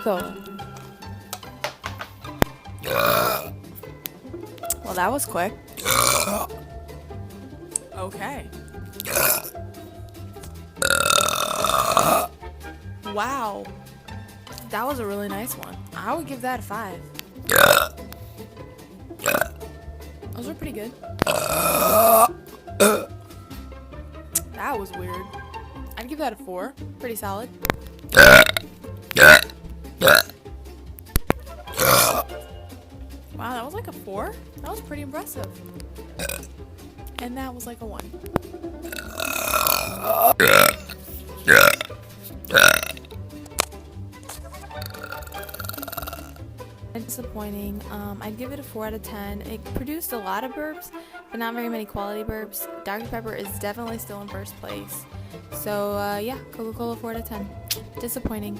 Coca-Cola. Well, that was quick. Okay. Wow. That was a really nice one. I would give that a 5. Those are pretty good. That was weird. I'd give that a 4. Pretty solid. Wow, that was like a 4? That was pretty impressive. And that was like a 1. Disappointing. I'd give it a 4 out of 10. It produced a lot of burps, but not very many quality burps. Dr. Pepper is definitely still in first place. So, yeah, Coca-Cola 4 out of 10. Disappointing.